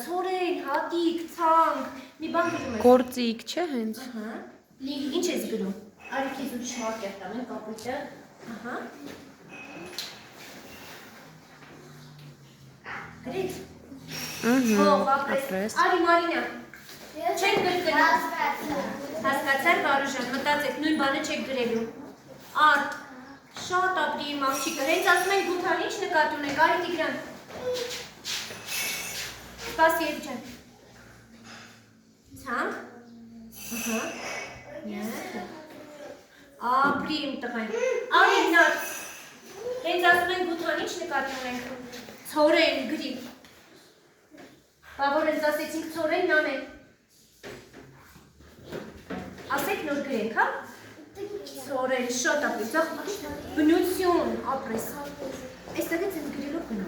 ցորեն, հատիկ, ցանկ, մի բան գրում ես։ Գործիք չէ հենց։ Ահա։ Ինչ ես գրում։ Արի քեզ ուրիշ մարկեր տամ, են կապույտը։ Ահա։ Գրեց։ Հող, ապրես։ Արի Մարինա։ Չեք գրգրում։ Հասկացար Վարուժան, մտածեք, նույն բանը չեք գրելու։ Արդ, շատ ապրի իմ աղջիկը, հենց ասում են գութան, ինչ նկատ ունեք, արի Տիգրան։ Սպասի ետ ջան։ Ցանք։ Ապրի իմ տղան։ Արի նար։ Հենց ասում են գութան, ինչ նկատ ունենք։ Ցորեն, գրի։ Բավոր հենց ասեցինք ցորեն նամեն։ Ասեք նոր գրենք, հա? Ցորեն, շատ ապրես, բնություն, ապրես։ Այստեղից են գրելով գնա։